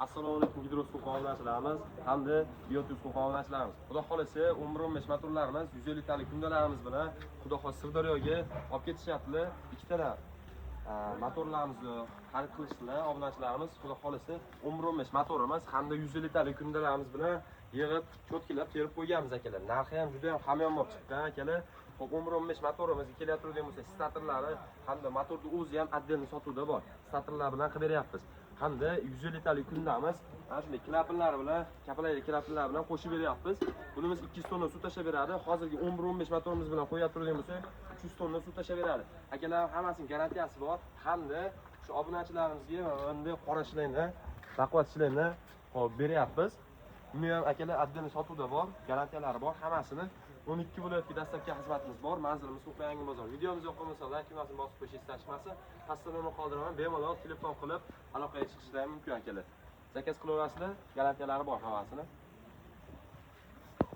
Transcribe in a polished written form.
Assalomu alaykum, gidroskop obunachilarimiz hamda bioteskop obunachilarimiz. Xudo xolasa 11-15 motorlarimiz 150 litalik kundalarimiz bilan Xudo xolasa Sirdaryoga olib ketishyaptilar. Ikkitalar motorlarimizni xarid qilishdilar obunachilarimiz. Xudo xolasa 11-15 motorimiz hamda 150 litalik kundalarimiz bilan yig'ib, cho'tkilab terib qo'yganmiz akalar. Narxi ham juda ham hamyon bo'lib chiqqan akalar. Xo'p, 11-15 motorimizga kelayotgan bo'lsa, statorlari hamda motorni o'zi ham отдельно sotuvda bor. Statorlar bilan qilib beryapmiz. Hamda 150 litalik kundamiz mana shunday klapinlari bilan, kapalayli klapinlar bilan qo'shib beryapmiz. Bunimiz 200 tonna suv tashab beradi. Hozirgi 11-15 motorimiz bilan qo'yib turgan bo'lsa, 300 tonna suv tashab beradi. Akalar hammasining garantiyasi bor. Hamda shu obunachilarimizga bunday qorashlarni, baquvvatchilarni qo'yib beryapmiz. Buni ham akalar отдельно sotuvda bor, garantiyalari bor, hammasini 12 viloyatga dastlabki xizmatimiz bor. Manzilimiz Qo'qon bozor. Videomiz yoqqan bo'lsa, like tugmasini bosib qo'yishingiz tashmasin. Pastda nomor qoldiraman. Bemalol telefon qilib aloqaga chiqishingiz mumkin akalar. Zakaz qilaverasizlar, garantiyalari bor hammasini.